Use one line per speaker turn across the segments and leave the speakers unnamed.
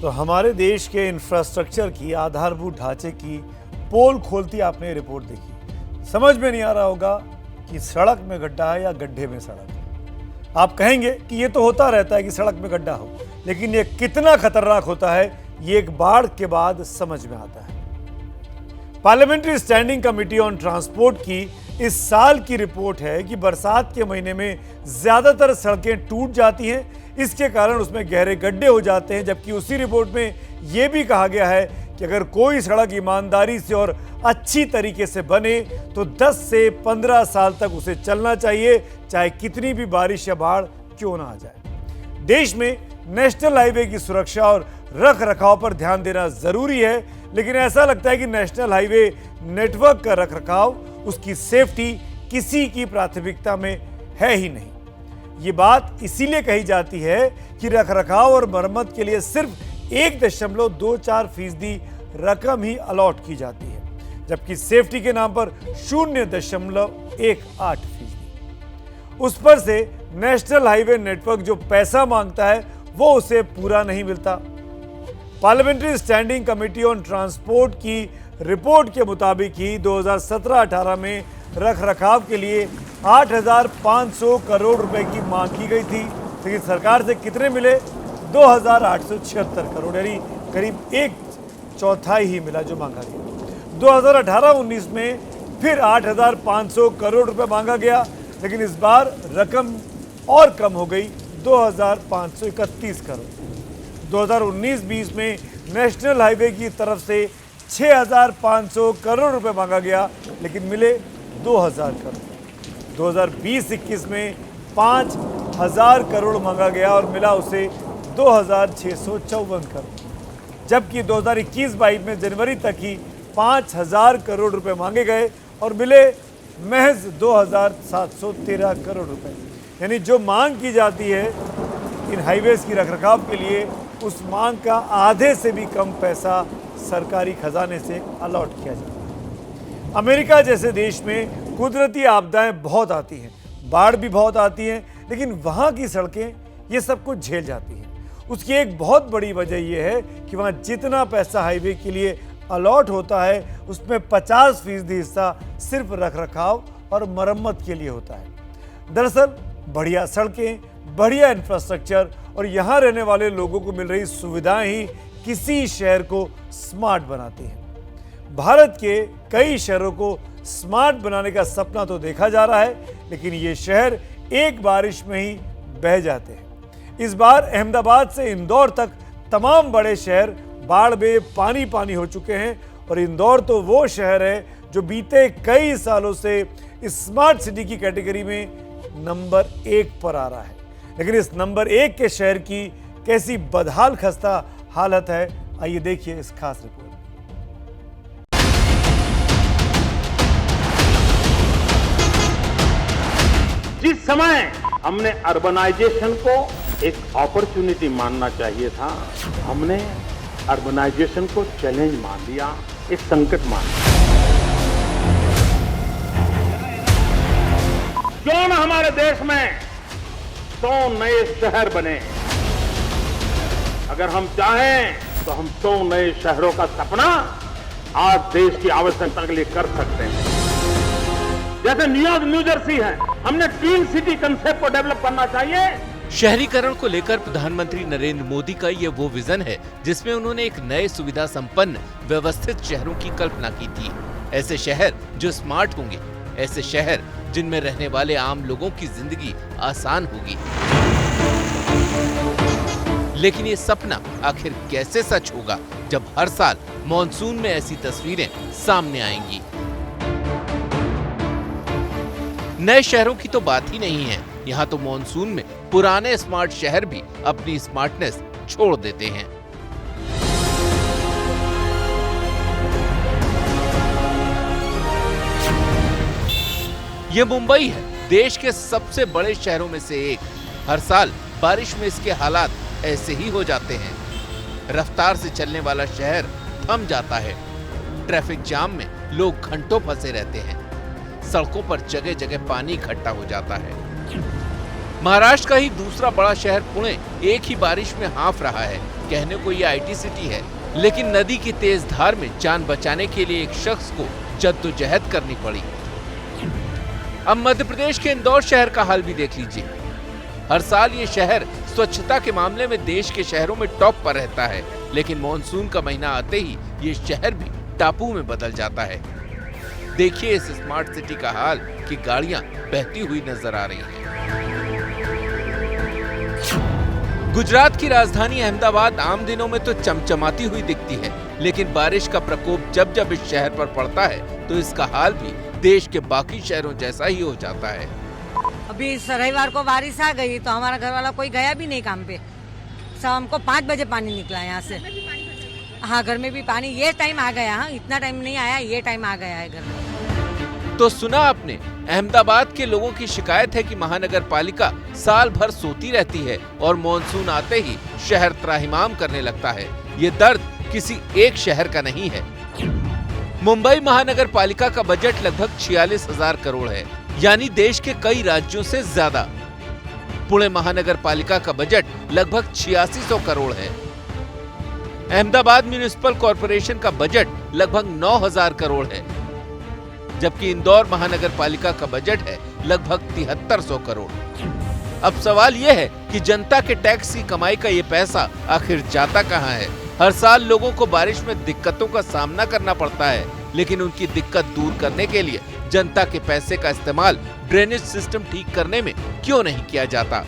तो हमारे देश के इंफ्रास्ट्रक्चर की, आधारभूत ढांचे की पोल खोलती आपने रिपोर्ट देखी। समझ में नहीं आ रहा होगा कि सड़क में गड्ढा है या गड्ढे में सड़क है। आप कहेंगे कि ये तो होता रहता है कि सड़क में गड्ढा हो, लेकिन ये कितना खतरनाक होता है ये एक बाढ़ के बाद समझ में आता है। Parliamentary standing committee on transport की इस साल की रिपोर्ट है कि बरसात के महीने में ज्यादातर सड़कें टूट जाती हैं, इसके कारण उसमें गहरे गड्ढे हो जाते हैं। जबकि उसी रिपोर्ट में यह भी कहा गया है कि अगर कोई सड़क ईमानदारी से और अच्छी तरीके से बने तो 10 से 15 साल तक उसे चलना चाहिए, चाहे कितनी भी बारिश या बाढ़ क्यों ना आ जाए। देश में नेशनल हाईवे की सुरक्षा और रख रखाव पर ध्यान देना जरूरी है, लेकिन ऐसा लगता है कि नेशनल हाईवे नेटवर्क का रख रखाव, उसकी सेफ्टी किसी की प्राथमिकता में है ही नहीं। ये बात इसीलिए कही जाती है कि रखरखाव और मरम्मत के लिए सिर्फ 1.24% रकम ही अलॉट की जाती है, जबकि सेफ्टी के नाम पर 0.18%। उस पर से नेशनल हाईवे नेटवर्क जो पैसा मांगता है वो उसे पूरा नहीं मिलता। Parliamentary standing committee on transport की रिपोर्ट के मुताबिक ही 2017-18 में रखरखाव के लिए 8,500 करोड़ रुपए की मांग की गई थी, लेकिन सरकार से कितने मिले? 2,876 करोड़, यानी करीब 1/4 ही मिला जो मांगा गया। 2018-19 में फिर 8,500 करोड़ रुपए मांगा गया, लेकिन इस बार रकम और कम हो गई, 2,531 करोड़। 2019-20 में नेशनल हाईवे की तरफ से 6,500 करोड़ रुपए मांगा गया, लेकिन मिले 2,000 करोड़। 2020-21 में 5,000 करोड़ मांगा गया और मिला उसे 2,654 करोड़, जबकि 2021-22 में जनवरी तक ही 5,000 करोड़ रुपए मांगे गए और मिले महज 2,713 करोड़ रुपए। यानी जो मांग की जाती है इन हाईवेज की रखरखाव के लिए, उस मांग का आधे से भी कम पैसा सरकारी खजाने से अलॉट किया जाता है। अमेरिका जैसे देश में कुदरती आपदाएं बहुत आती हैं, बाढ़ भी बहुत आती हैं, लेकिन वहाँ की सड़कें ये सब कुछ झेल जाती हैं। उसकी एक बहुत बड़ी वजह यह है कि वहाँ जितना पैसा हाईवे के लिए अलॉट होता है, उसमें 50% हिस्सा सिर्फ रखरखाव और मरम्मत के लिए होता है। दरअसल बढ़िया सड़कें, बढ़िया इंफ्रास्ट्रक्चर और यहाँ रहने वाले लोगों को मिल रही सुविधाएं ही किसी शहर को स्मार्ट बनाती हैं। भारत के कई शहरों को स्मार्ट बनाने का सपना तो देखा जा रहा है, लेकिन ये शहर एक बारिश में ही बह जाते हैं। इस बार अहमदाबाद से इंदौर तक तमाम बड़े शहर बाढ़ में पानी पानी हो चुके हैं, और इंदौर तो वो शहर है जो बीते कई सालों से स्मार्ट सिटी की कैटेगरी में नंबर 1 पर आ रहा है। लेकिन इस नंबर 1 के शहर की कैसी बदहाल खस्ता हालत है, आइए देखिए इस खास रिपोर्ट।
जिस समय हमने अर्बनाइजेशन को एक अपॉर्चुनिटी मानना चाहिए था, हमने अर्बनाइजेशन को चैलेंज मान लिया, एक संकट मान लिया। क्यों न हमारे देश में 100 नए शहर बने। अगर हम चाहें तो हम 100 नए शहरों का सपना आज देश की आवश्यकता के लिए कर सकते हैं। जैसे न्यूयॉर्क, न्यू जर्सी है, हमने ट्विन सिटी कंसेप्ट को डेवलप करना चाहिए।
शहरीकरण को लेकर प्रधानमंत्री नरेंद्र मोदी का ये वो विजन है जिसमें उन्होंने एक नए सुविधा संपन्न व्यवस्थित शहरों की कल्पना की थी। ऐसे शहर जो स्मार्ट होंगे, ऐसे शहर जिनमें रहने वाले आम लोगों की जिंदगी आसान होगी। लेकिन ये सपना आखिर कैसे सच होगा जब हर साल मॉनसून में ऐसी तस्वीरें सामने आएंगी। नए शहरों की तो बात ही नहीं है, यहाँ तो मॉनसून में पुराने स्मार्ट शहर भी अपनी स्मार्टनेस छोड़ देते हैं। ये मुंबई है, देश के सबसे बड़े शहरों में से एक। हर साल बारिश में इसके हालात ऐसे ही हो जाते हैं। रफ्तार से चलने वाला शहर थम जाता है। ट्रैफिक जाम में लोग घंटों फंसे रहते हैं। सड़कों पर जगह जगह पानी इकट्ठा हो जाता है। महाराष्ट्र का ही दूसरा बड़ा शहर पुणे एक ही बारिश में हाँफ रहा है। कहने को ये आईटी सिटी है, लेकिन नदी की तेज धार में जान बचाने के लिए एक शख्स को जद्दोजहद करनी पड़ी। अब मध्य प्रदेश के इंदौर शहर का हाल भी देख लीजिए। हर साल ये शहर स्वच्छता के मामले में देश के शहरों में टॉप पर रहता है, लेकिन मॉनसून का महीना आते ही ये शहर भी टापू में बदल जाता है। देखिए इस स्मार्ट सिटी का हाल कि गाड़ियां बहती हुई नजर आ रही हैं। गुजरात की राजधानी अहमदाबाद आम दिनों में तो चमचमाती हुई दिखती है, लेकिन बारिश का प्रकोप जब जब इस शहर पर पड़ता है तो इसका हाल भी देश के बाकी शहरों जैसा ही हो जाता है।
अभी रविवार को बारिश आ गई तो हमारा घर वाला कोई गया भी नहीं काम पे। शाम को 5 बजे पानी निकला यहाँ से। हाँ, घर में भी पानी ये टाइम आ गया। हाँ, इतना टाइम नहीं आया, ये टाइम आ गया है घर में।
तो सुना आपने, अहमदाबाद के लोगों की शिकायत है कि महानगर पालिका साल भर सोती रहती है और मॉनसून आते ही शहर त्राहिमाम करने लगता है। ये दर्द किसी एक शहर का नहीं है। मुंबई महानगर पालिका का बजट लगभग 46,000 करोड़ है, यानी देश के कई राज्यों से ज्यादा। पुणे महानगर पालिका का बजट लगभग 8600 करोड़ है। अहमदाबाद म्युनिसिपल कॉरपोरेशन का बजट लगभग 9000 करोड़ है, जबकि इंदौर महानगर पालिका का बजट है लगभग 7300 करोड़। अब सवाल यह है कि जनता के टैक्स की कमाई का ये पैसा आखिर जाता कहां है? हर साल लोगों को बारिश में दिक्कतों का सामना करना पड़ता है, लेकिन उनकी दिक्कत दूर करने के लिए जनता के पैसे का इस्तेमाल ड्रेनेज सिस्टम ठीक करने में क्यों नहीं किया जाता?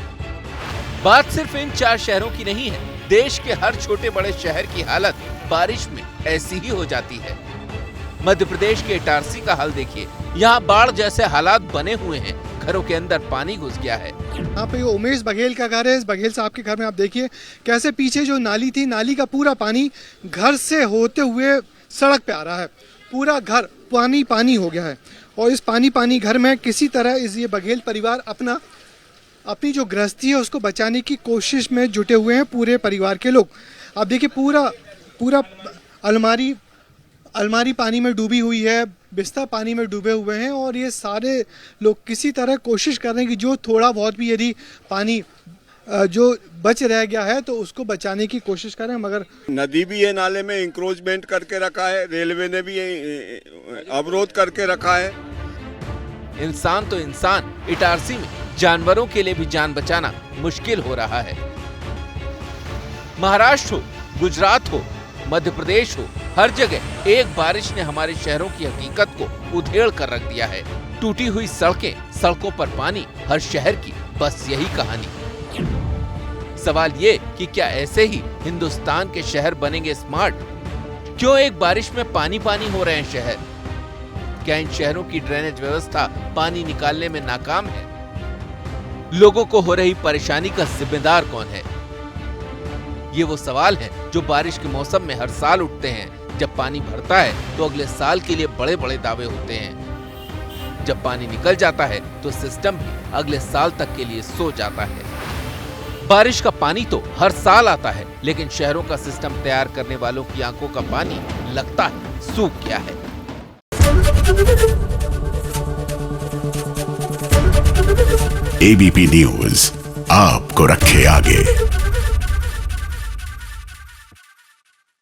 बात सिर्फ इन 4 शहरों की नहीं है। देश के हर छोटे बड़े शहर की हालत बारिश में ऐसी ही हो जाती है। मध्य प्रदेश के इटारसी का हाल देखिए। यहाँ बाढ़ जैसे हालात बने हुए हैं, घरों के अंदर पानी घुस गया है।
यहाँ पे उमेश बघेल का घर है। इस बघेल साहब के घर में आप देखिए कैसे पीछे जो नाली थी, नाली का पूरा पानी घर से होते हुए सड़क पे आ रहा है। पूरा घर पानी पानी हो गया है और इस पानी घर में किसी तरह ये बघेल परिवार अपनी जो गृहस्थी है उसको बचाने की कोशिश में जुटे हुए हैं, पूरे परिवार के लोग। आप देखिए पूरा अलमारी पानी में डूबी हुई है, बिस्तर पानी में डूबे हुए हैं और ये सारे लोग किसी तरह कोशिश कर रहे हैं कि जो थोड़ा बहुत भी यदि पानी जो बच रह गया है तो उसको बचाने की कोशिश करें। मगर
नदी भी है, नाले में इंक्रोचमेंट करके रखा है, रेलवे ने भी अवरोध करके रखा है।
इंसान तो इंसान, इटारसी में जानवरों के लिए भी जान बचाना मुश्किल हो रहा है। महाराष्ट्र हो, गुजरात हो, मध्य प्रदेश हो, हर जगह एक बारिश ने हमारे शहरों की हकीकत को उधेड़ कर रख दिया है। टूटी हुई सड़कें, सड़कों पर पानी, हर शहर की बस यही कहानी। सवाल ये कि क्या ऐसे ही हिंदुस्तान के शहर बनेंगे स्मार्ट? क्यों एक बारिश में पानी पानी हो रहे हैं शहर? क्या इन शहरों की ड्रेनेज व्यवस्था पानी निकालने में नाकाम है? लोगों को हो रही परेशानी का जिम्मेदार कौन है? ये वो सवाल हैं जो बारिश के मौसम में हर साल उठते हैं। जब पानी भरता है तो अगले साल के लिए बड़े बड़े दावे होते हैं। जब पानी निकल जाता है तो सिस्टम भी अगले साल तक के लिए सो जाता है। बारिश का पानी तो हर साल आता है, लेकिन शहरों का सिस्टम तैयार करने वालों की आंखों का पानी लगता है सूख गया है।
एबीपी न्यूज आपको रखे आगे।